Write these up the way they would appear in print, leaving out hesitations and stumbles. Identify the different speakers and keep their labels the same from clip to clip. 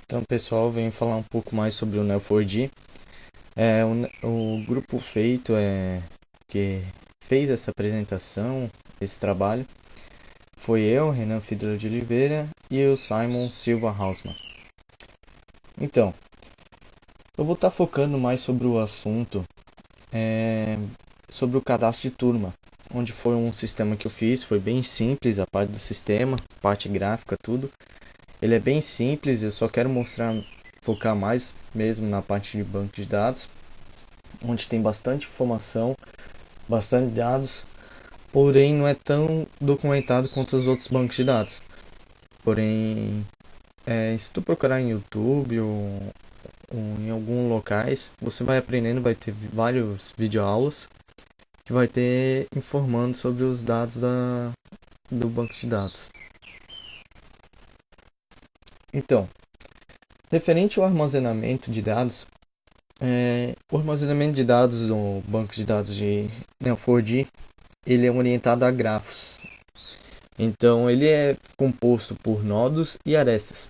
Speaker 1: Então, pessoal, venho falar um pouco mais sobre o Neo4j. O grupo feito que fez essa apresentação, esse trabalho, foi eu, Renan Fidel de Oliveira, e o Simon Silva Hausmann. Então, eu vou estar focando mais sobre o assunto, sobre o cadastro de turma, onde foi um sistema que eu fiz, foi bem simples a parte do sistema, parte gráfica, tudo. Ele é bem simples, eu só quero focar mais mesmo na parte de banco de dados, onde tem bastante informação, bastante dados, porém não é tão documentado quanto os outros bancos de dados. Porém, se tu procurar em YouTube ou em alguns locais, você vai aprendendo, vai ter vários videoaulas que vai ter informando sobre os dados do banco de dados. Então, referente ao armazenamento de dados, o armazenamento de dados no banco de dados de Neo4j, ele é orientado a grafos. Então, ele é composto por nodos e arestas.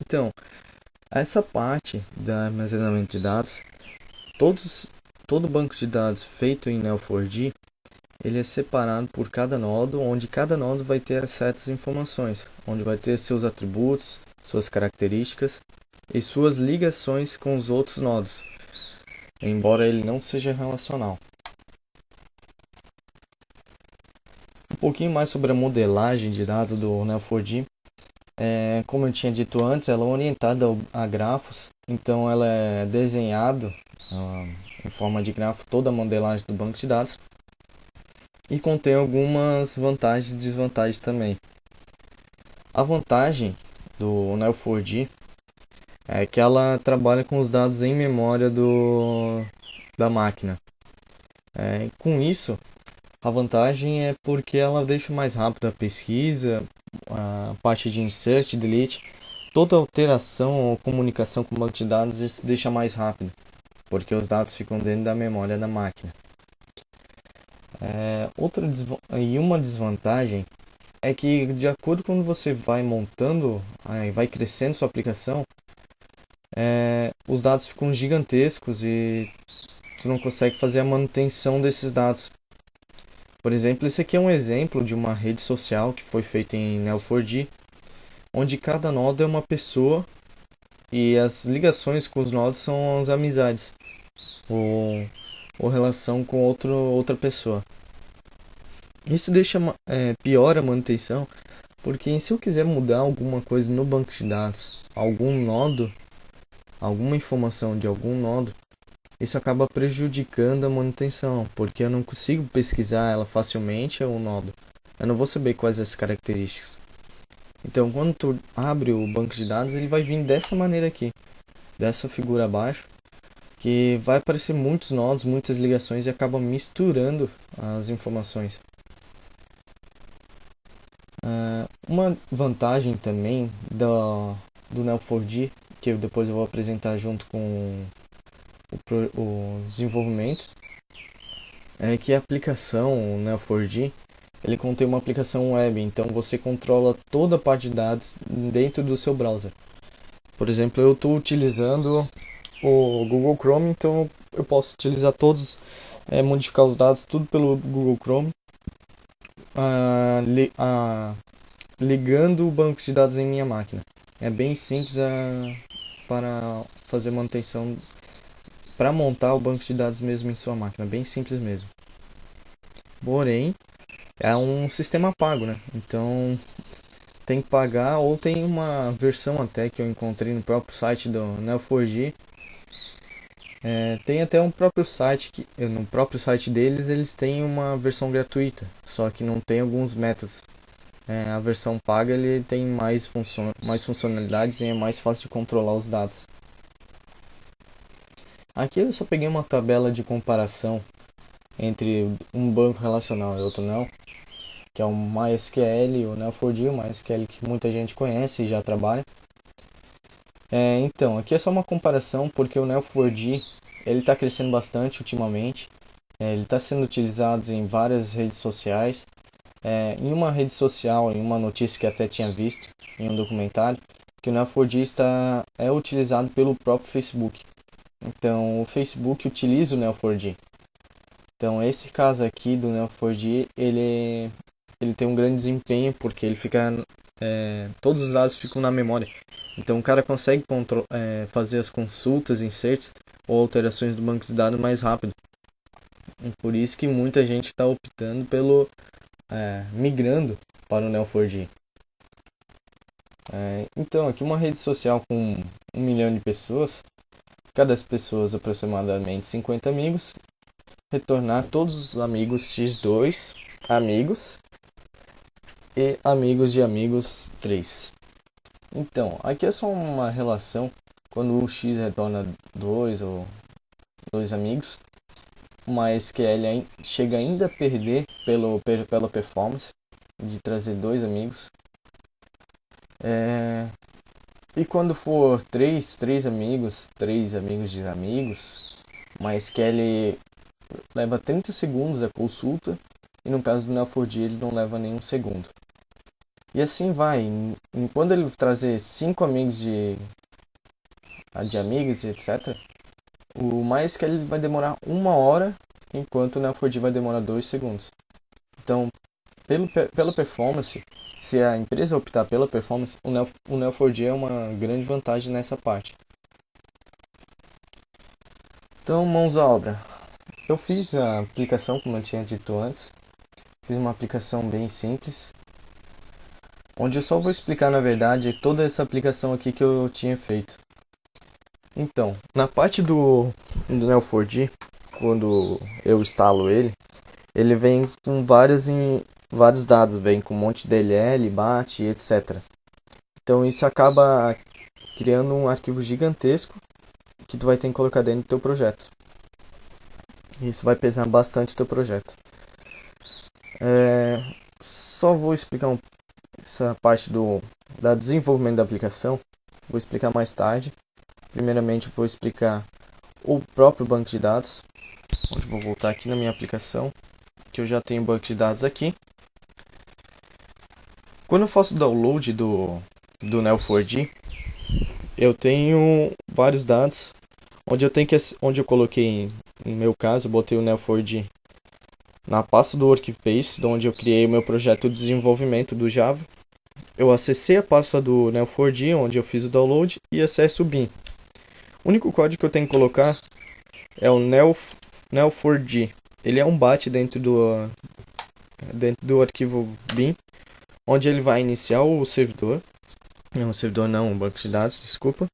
Speaker 1: Então, essa parte do armazenamento de dados, todo banco de dados feito em Neo4j, ele é separado por cada nodo, onde cada nodo vai ter certas informações, onde vai ter seus atributos, suas características e suas ligações com os outros nodos, embora ele não seja relacional. Um pouquinho mais sobre a modelagem de dados do Neo4j. Como eu tinha dito antes, ela é orientada a grafos, então ela é desenhada em forma de grafo toda a modelagem do banco de dados e contém algumas vantagens e desvantagens também. A vantagem do Neo4j é que ela trabalha com os dados em memória da máquina. Com isso, a vantagem é porque ela deixa mais rápido a pesquisa, a parte de insert, delete, toda alteração ou comunicação com o banco de dados isso deixa mais rápido, porque os dados ficam dentro da memória da máquina. Uma desvantagem é que, de acordo com quando você vai montando, vai crescendo sua aplicação, os dados ficam gigantescos e tu não consegue fazer a manutenção desses dados. Por exemplo, esse aqui é um exemplo de uma rede social que foi feita em Neo4j, onde cada nodo é uma pessoa e as ligações com os nodos são as amizades ou relação com outra pessoa. Isso piora a manutenção, porque se eu quiser mudar alguma coisa no banco de dados, algum nodo, alguma informação de algum nodo, isso acaba prejudicando a manutenção, porque eu não consigo pesquisar ela facilmente o nodo. Eu não vou saber quais as características. Então, quando tu abre o banco de dados, ele vai vir dessa maneira aqui, dessa figura abaixo, que vai aparecer muitos nodos, muitas ligações e acaba misturando as informações. Uma vantagem também do Neo4j, que depois eu vou apresentar junto com o desenvolvimento, é que a aplicação Neo4j ele contém uma aplicação web, então você controla toda a parte de dados dentro do seu browser. Por exemplo, eu estou utilizando o Google Chrome, então eu posso utilizar modificar os dados tudo pelo Google Chrome, ligando o banco de dados em minha máquina. É bem simples para fazer manutenção, para montar o banco de dados mesmo em sua máquina, bem simples mesmo. Porém, é um sistema pago, né? Então tem que pagar, ou tem uma versão até que eu encontrei no próprio site do Neo4j. Tem até um próprio site no próprio site deles eles têm uma versão gratuita, só que não tem alguns métodos. A versão paga ele tem mais funcionalidades e é mais fácil de controlar os dados. Aqui eu só peguei uma tabela de comparação entre um banco relacional e outro não, que é o MySQL, o Neo4j, o MySQL que muita gente conhece e já trabalha. Então, aqui é só uma comparação porque o Neo4j ele está crescendo bastante ultimamente. Ele está sendo utilizado em várias redes sociais. em uma rede social, em uma notícia que até tinha visto, em um documentário, que o Neo4j é utilizado pelo próprio Facebook. Então, o Facebook utiliza o Neo4j. Então, esse caso aqui do Neo4j, ele tem um grande desempenho, porque ele fica, todos os dados ficam na memória. Então, o cara consegue fazer as consultas, inserts ou alterações do banco de dados mais rápido. E por isso que muita gente está optando pelo migrando para o Neo4j. Então, aqui uma rede social com 1 milhão de pessoas, cada pessoa aproximadamente 50 amigos, retornar todos os amigos x2, amigos e amigos de amigos 3. Então, aqui é só uma relação quando o x retorna 2 ou 2 amigos, mas que ele chega ainda a perder pela performance de trazer 2 amigos. E quando for 3 amigos, 3 amigos de amigos, mas que ele leva 30 segundos a consulta, e no caso do Neo4j ele não leva nenhum segundo. E assim vai, quando ele trazer 5 amigos de amigos, etc., o mais que ele vai demorar 1 hora, enquanto o Neo4j vai demorar 2 segundos. Então, pela performance, se a empresa optar pela performance, o Neo4j é uma grande vantagem nessa parte. Então, mãos à obra. Eu fiz a aplicação, como eu tinha dito antes. Fiz uma aplicação bem simples, onde eu só vou explicar, na verdade, toda essa aplicação aqui que eu tinha feito. Então, na parte do Neo4j, quando eu instalo ele vem com vários dados, vem com um monte de DLL, BAT, etc. Então isso acaba criando um arquivo gigantesco que tu vai ter que colocar dentro do teu projeto. Isso vai pesar bastante o teu projeto. Só vou explicar essa parte do desenvolvimento da aplicação. Vou explicar mais tarde. Primeiramente vou explicar o próprio banco de dados, onde vou voltar aqui na minha aplicação, que eu já tenho o banco de dados aqui. Quando eu faço o download do Neo4j, eu tenho vários dados, onde eu coloquei, no meu caso, eu botei o Neo4j na pasta do Workspace, onde eu criei o meu projeto de desenvolvimento do Java. Eu acessei a pasta do Neo4j, onde eu fiz o download, e acesso o bin. O único código que eu tenho que colocar é o Neo4j. Ele é um BAT dentro do arquivo bin, onde ele vai iniciar o servidor. Não, o servidor não, o banco de dados, desculpa.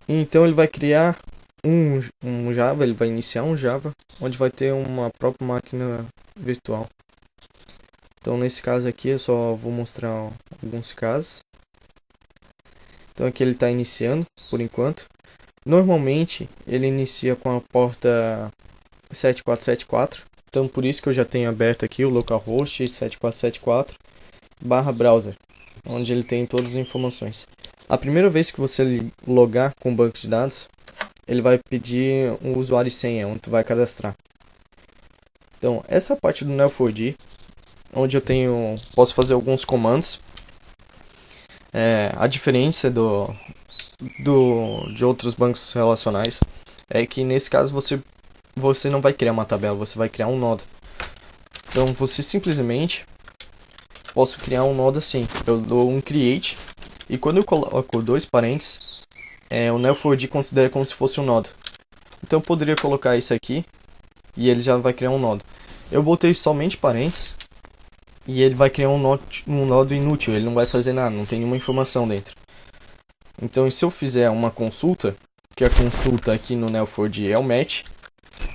Speaker 1: Então ele vai criar um Java, ele vai iniciar um Java, onde vai ter uma própria máquina virtual. Então nesse caso aqui eu só vou mostrar alguns casos. Então aqui ele está iniciando, por enquanto. Normalmente ele inicia com a porta 7474. Então por isso que eu já tenho aberto aqui o localhost 7474/browser, onde ele tem todas as informações. A primeira vez que você logar com o banco de dados, ele vai pedir um usuário e senha, onde tu vai cadastrar. Então essa parte do Neo4j, onde eu posso fazer alguns comandos. A diferença de outros bancos relacionais é que nesse caso você não vai criar uma tabela, você vai criar um nodo. Então você simplesmente posso criar um nodo assim. Eu dou um create e quando eu coloco 2 parênteses, o Neo4j considera como se fosse um nodo. Então eu poderia colocar isso aqui e ele já vai criar um nodo. Eu botei somente parênteses e ele vai criar um nodo inútil, ele não vai fazer nada, não tem nenhuma informação dentro. Então se eu fizer uma consulta, que a consulta aqui no Neo4j é o match,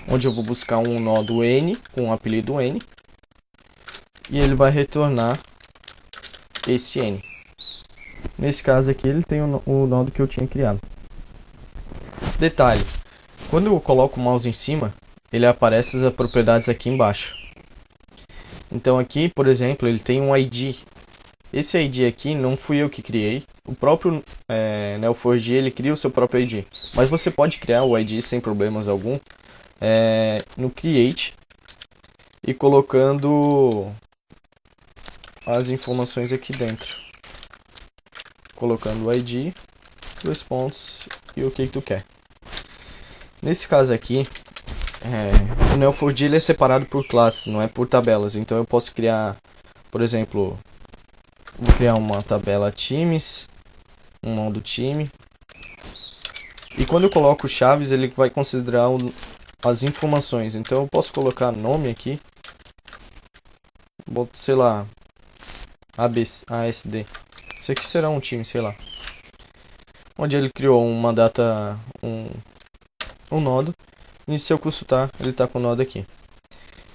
Speaker 1: onde eu vou buscar um nodo n com o apelido n, e ele vai retornar esse n. Nesse caso aqui ele tem o nodo que eu tinha criado. Detalhe, quando eu coloco o mouse em cima, ele aparece as propriedades aqui embaixo. Então aqui, por exemplo, ele tem um ID. Esse ID aqui não fui eu que criei. O próprio Neo4j ele cria o seu próprio ID. Mas você pode criar o ID sem problemas algum no create e colocando as informações aqui dentro, colocando o ID, 2 pontos e o que tu quer. Nesse caso aqui, o Neo4j ele é separado por classes, não é por tabelas. Então eu posso criar, por exemplo, vou criar uma tabela times, um modo time. E quando eu coloco chaves, ele vai considerar as informações. Então eu posso colocar nome aqui, boto, sei lá, ASD. Isso aqui será um time, sei lá. Onde ele criou uma data, um nodo. E se eu consultar, ele está com o nodo aqui.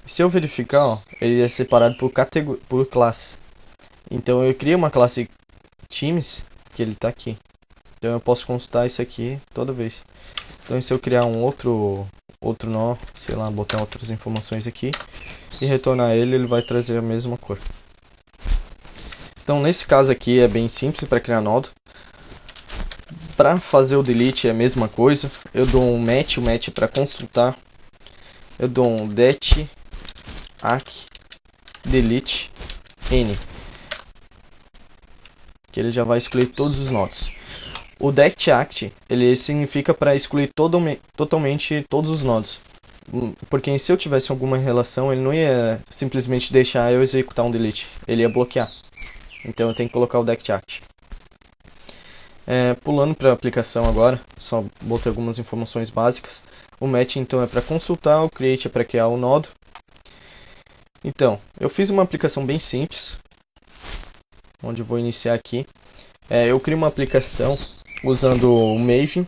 Speaker 1: Se eu verificar, ó, ele é separado por classe. Então eu crio uma classe times, que ele está aqui. Então eu posso consultar isso aqui toda vez. Então se eu criar um outro nó, sei lá, botar outras informações aqui e retornar ele, ele vai trazer a mesma cor. Então nesse caso aqui é bem simples para criar nodo. Para fazer o delete é a mesma coisa. Eu dou um match, o match para consultar. Eu dou um det act delete n, que ele já vai excluir todos os nodos. O det act ele significa para excluir totalmente todos os nodos, porque se eu tivesse alguma relação, ele não ia simplesmente deixar eu executar um delete, ele ia bloquear. Então eu tenho que colocar o det act. Pulando para a aplicação agora, só botei algumas informações básicas. O match então é para consultar, o create é para criar o nodo. Então, eu fiz uma aplicação bem simples, onde eu vou iniciar aqui. Eu crio uma aplicação usando o Maven,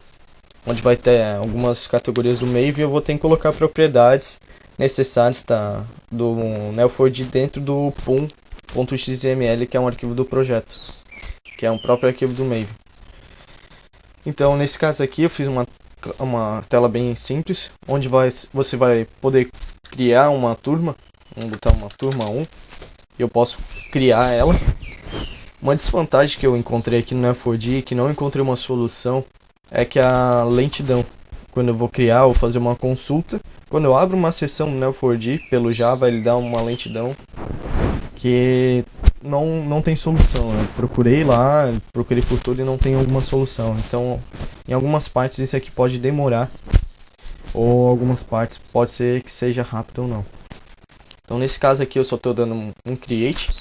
Speaker 1: onde vai ter algumas categorias do Maven. Eu vou ter que colocar propriedades necessárias do Neo4j dentro do pum.xml, que é um arquivo do projeto, que é um próprio arquivo do Maven. Então, nesse caso aqui, eu fiz uma tela bem simples, onde você vai poder criar uma turma. Vamos botar uma turma 1, e eu posso criar ela. Uma desvantagem que eu encontrei aqui no Neo4j, que não encontrei uma solução, é que a lentidão. Quando eu vou criar ou fazer uma consulta, quando eu abro uma sessão no Neo4j pelo Java, ele dá uma lentidão que não tem solução. Eu procurei lá, procurei por tudo e não tem alguma solução. Então, em algumas partes isso aqui pode demorar, ou algumas partes pode ser que seja rápido ou não. Então nesse caso aqui eu só estou dando um create.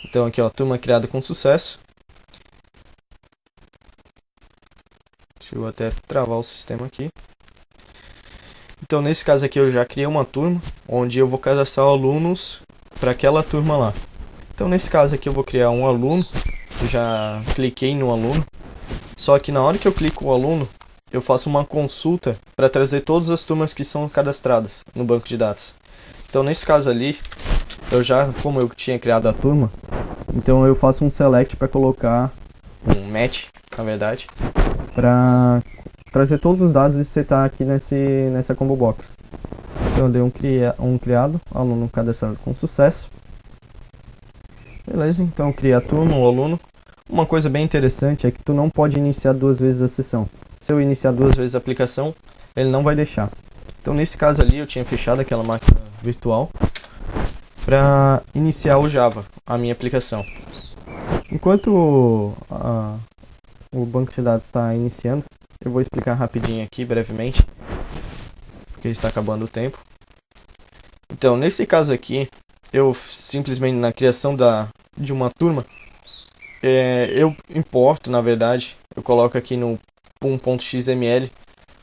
Speaker 1: Então aqui ó, turma criada com sucesso. Deixa eu até travar o sistema aqui. Então nesse caso aqui eu já criei uma turma, onde eu vou cadastrar alunos para aquela turma lá. Então nesse caso aqui eu vou criar um aluno. Eu já cliquei no aluno. Só que na hora que eu clico o aluno, eu faço uma consulta para trazer todas as turmas que são cadastradas no banco de dados. Então nesse caso ali, como eu tinha criado a turma, então eu faço um select para colocar um match, na verdade, para trazer todos os dados e setar aqui nessa combo box. Então eu dei um criado, aluno cadastrado com sucesso. Beleza, então eu criei a turma, o aluno. Uma coisa bem interessante é que tu não pode iniciar 2 vezes a sessão. Se eu iniciar 2 vezes a aplicação, ele não vai deixar. Então nesse caso ali eu tinha fechado aquela máquina virtual para iniciar o Java, a minha aplicação. Enquanto o banco de dados está iniciando, eu vou explicar rapidinho aqui, brevemente, porque está acabando o tempo. Então nesse caso aqui, eu simplesmente na criação de uma turma, eu importo, na verdade, eu coloco aqui no pum.xml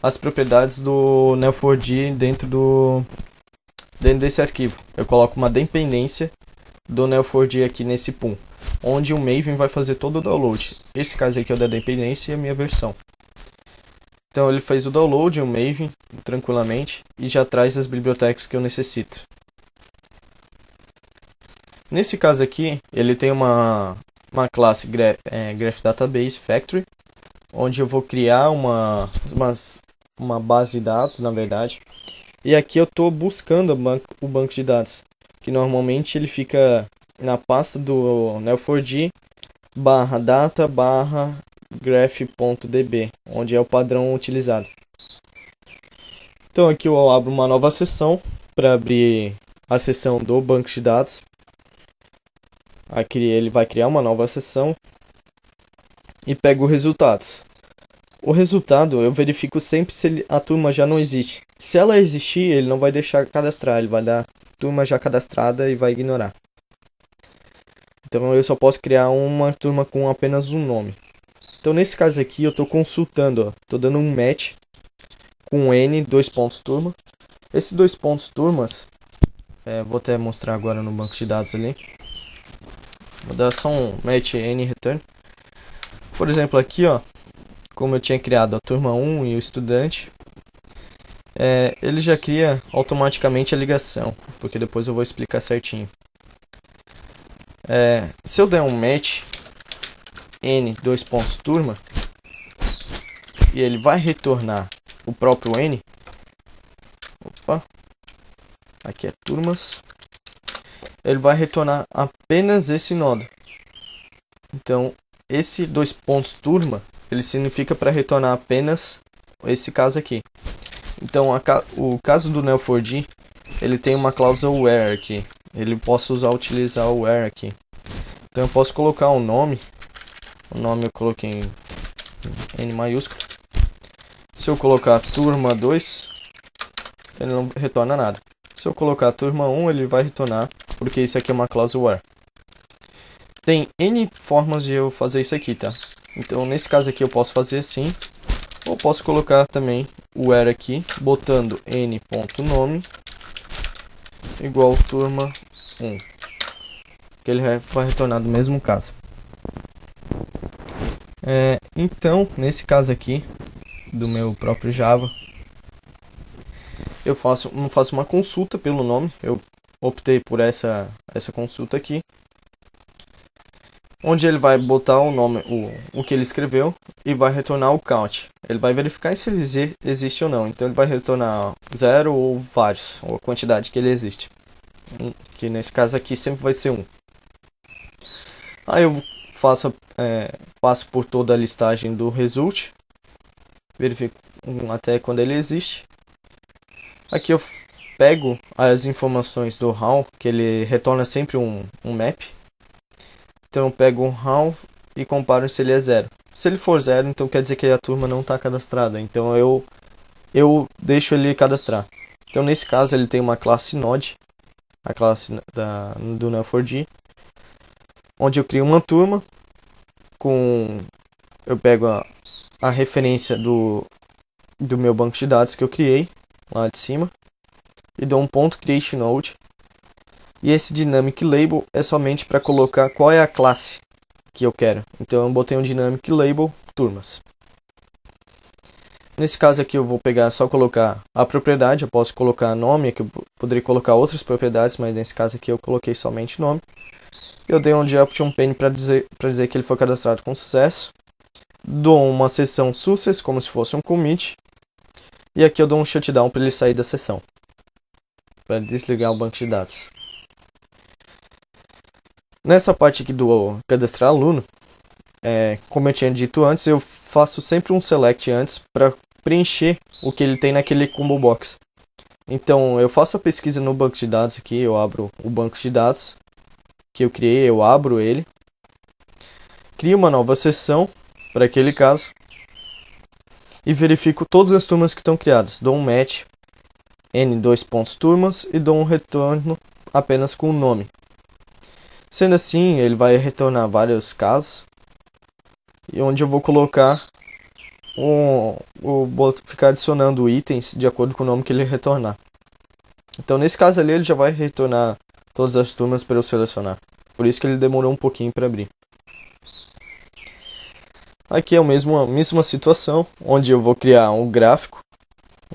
Speaker 1: as propriedades do Neo4j dentro desse arquivo. Eu coloco uma dependência do Neo4j aqui nesse pum, onde o Maven vai fazer todo o download. Esse caso aqui é o da dependência e a minha versão. Então ele fez o download, o Maven, tranquilamente, e já traz as bibliotecas que eu necessito. Nesse caso aqui, ele tem uma classe Graph Database Factory, onde eu vou criar uma base de dados, na verdade. E aqui eu estou buscando o banco de dados, que normalmente ele fica na pasta do Neo4j /data /graph.db, onde é o padrão utilizado. Então aqui eu abro uma nova seção para abrir a seção do banco de dados. Aqui ele vai criar uma nova sessão e pega os resultados. O resultado eu verifico sempre se a turma já não existe. Se ela existir, ele não vai deixar cadastrar, ele vai dar turma já cadastrada e vai ignorar. Então eu só posso criar uma turma com apenas um nome. Então nesse caso aqui eu estou consultando, estou dando um match com n turma. Esses 2 pontos turmas, vou até mostrar agora no banco de dados ali. Vou dar só um match n return. Por exemplo aqui, ó, como eu tinha criado a turma 1 e o estudante, ele já cria automaticamente a ligação, porque depois eu vou explicar certinho. Se eu der um match n turma e ele vai retornar o próprio n, opa, aqui é turmas, ele vai retornar apenas esse nodo. Então esse 2 turma ele significa para retornar apenas esse caso aqui. Então o caso do Neo4j ele tem uma cláusula where aqui. Ele posso utilizar o where aqui. Então eu posso colocar um nome. O nome eu coloquei em N maiúsculo. Se eu colocar turma 2, ele não retorna nada. Se eu colocar turma 1, ele vai retornar, porque isso aqui é uma cláusula where. Tem N formas de eu fazer isso aqui, tá? Então nesse caso aqui eu posso fazer assim. Ou posso colocar também o where aqui, botando n.nome igual turma 1. Que ele vai retornar do mesmo caso. Então, nesse caso aqui, do meu próprio Java, eu não faço uma consulta pelo nome. Eu optei por essa consulta aqui, onde ele vai botar o nome, o que ele escreveu, e vai retornar o count. Ele vai verificar se ele existe ou não. Então ele vai retornar 0 ou vários, ou a quantidade que ele existe. Que nesse caso aqui sempre vai ser 1. Aí eu passo por toda a listagem do result, verifico até quando ele existe. Aqui eu pego as informações do how, que ele retorna sempre um map. Então eu pego um how e comparo se ele é 0. Se ele for 0, então quer dizer que a turma não está cadastrada. Então eu deixo ele cadastrar. Então nesse caso ele tem uma classe node, a classe do Neo4j, onde eu crio uma turma eu pego a referência do meu banco de dados que eu criei lá de cima e dou um ponto create node. E esse dynamic label é somente para colocar qual é a classe que eu quero. Então eu botei um dynamic label turmas. Nesse caso aqui eu vou só colocar a propriedade. Eu posso colocar nome, aqui eu poderia colocar outras propriedades, mas nesse caso aqui eu coloquei somente nome. Eu dei um option pane para dizer que ele foi cadastrado com sucesso. Dou uma sessão success, como se fosse um commit. E aqui eu dou um shutdown para ele sair da sessão, para desligar o banco de dados. Nessa parte aqui do cadastrar aluno, como eu tinha dito antes, eu faço sempre um select antes para preencher o que ele tem naquele combo box. Então eu faço a pesquisa no banco de dados aqui, eu abro o banco de dados que eu criei, eu abro ele, crio uma nova sessão para aquele caso e verifico todas as turmas que estão criadas. Dou um match n turmas e dou um retorno apenas com o nome. Sendo assim, ele vai retornar vários casos, e onde eu vou colocar vou ficar adicionando itens de acordo com o nome que ele retornar. Então nesse caso ali ele já vai retornar todas as turmas para eu selecionar. Por isso que ele demorou um pouquinho para abrir. Aqui é a mesma situação, onde eu vou criar um gráfico,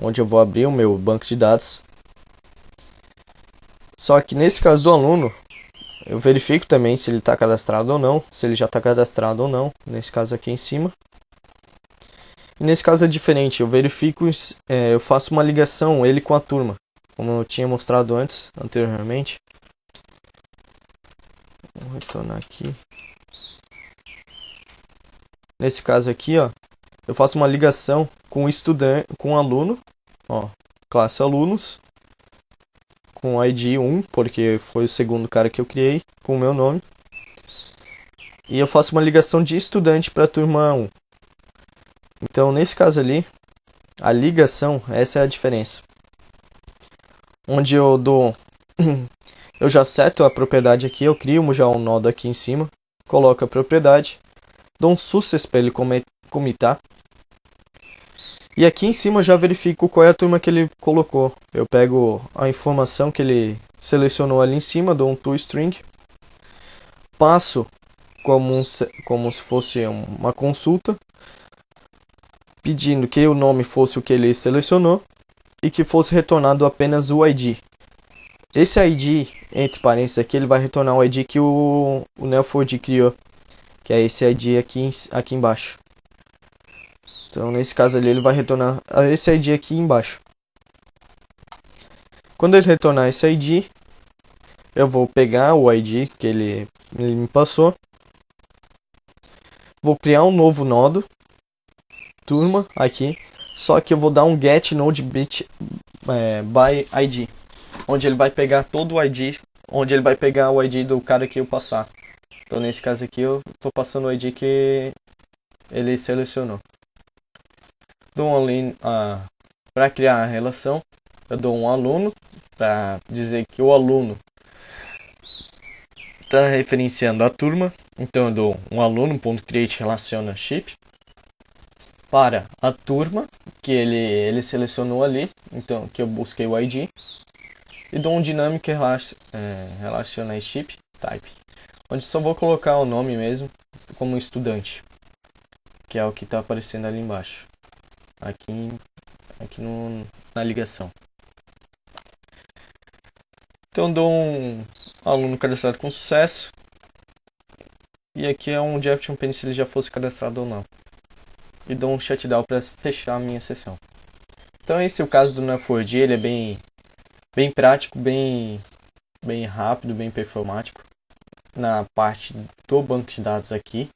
Speaker 1: onde eu vou abrir o meu banco de dados. Só que nesse caso do aluno, eu verifico também se ele está cadastrado ou não, se ele já está cadastrado ou não, nesse caso aqui em cima. E nesse caso é diferente, eu verifico, eu faço uma ligação ele com a turma, como eu tinha mostrado anteriormente. Vou retornar aqui. Nesse caso aqui, ó, eu faço uma ligação com o estudante, com o aluno, ó, classe alunos, com ID 1, porque foi o segundo cara que eu criei, com o meu nome. e eu faço uma ligação de estudante para a turma 1. Então, nesse caso ali, a ligação, essa é a diferença. Onde eu dou... eu já seto a propriedade aqui, eu crio já um nodo aqui em cima, coloco a propriedade, dou um success para ele comitar. E aqui em cima eu já verifico qual é a turma que ele colocou. Eu pego a informação que ele selecionou ali em cima, dou um toString, passo como se fosse uma consulta, pedindo que o nome fosse o que ele selecionou e que fosse retornado apenas o ID. Esse ID, entre parênteses aqui, ele vai retornar o ID que o Neo4j criou, que é esse ID aqui embaixo. Então, nesse caso ali, ele vai retornar esse ID aqui embaixo. Quando ele retornar esse ID, eu vou pegar o ID que ele me passou, vou criar um novo nodo, turma, aqui, só que eu vou dar um get node bit by ID, onde ele vai pegar todo o ID, onde ele vai pegar o ID do cara que eu passar. Então, nesse caso aqui, eu estou passando o ID que ele selecionou. Dou um aluno para criar a relação, eu dou um aluno para dizer que o aluno está referenciando a turma. Então eu dou um aluno.create relationship para a turma que ele selecionou ali, então que eu busquei o ID, e dou um dynamic relationship type, onde só vou colocar o nome mesmo como estudante, que é o que está aparecendo ali embaixo, aqui na ligação. Então dou um aluno cadastrado com sucesso, e aqui é onde Jefferson se ele já fosse cadastrado ou não, e dou um shutdown para fechar a minha sessão. Então esse é o caso do Neo4j, ele é bem prático, bem rápido, bem performático na parte do banco de dados aqui.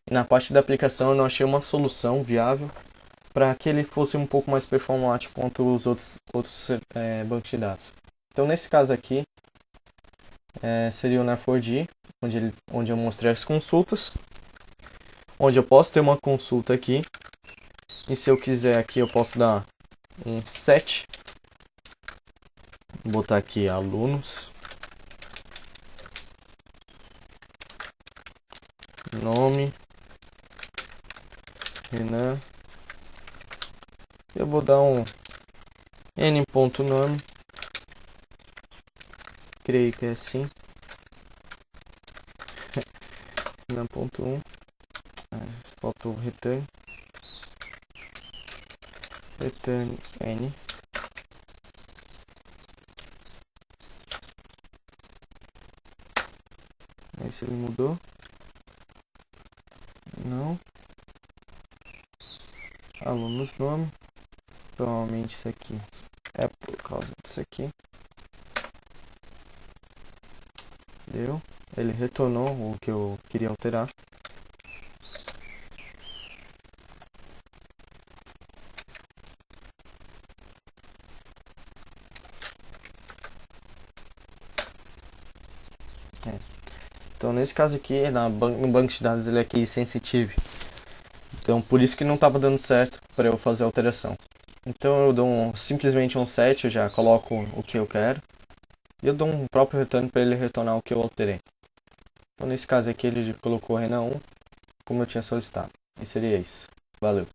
Speaker 1: E na parte da aplicação eu não achei uma solução viável para que ele fosse um pouco mais performático quanto os outros bancos de dados. Então nesse caso aqui seria o Neo4j, onde eu mostrei as consultas, onde eu posso ter uma consulta aqui, e se eu quiser aqui eu posso dar um set, vou botar aqui alunos, nome, Renan, eu vou dar um n.nome, creio que é assim, Renan.1, falta o return n. Aí se ele mudou, não, alunos nome, provavelmente isso aqui é por causa disso aqui, deu, ele retornou o que eu queria alterar. Então nesse caso aqui, no banco de dados ele é case sensitive. Então por isso que não estava dando certo para eu fazer a alteração. Então eu dou simplesmente um set, eu já coloco o que eu quero. E eu dou um próprio retorno para ele retornar o que eu alterei. Então nesse caso aqui ele colocou Renan 1 como eu tinha solicitado. E seria isso. Valeu.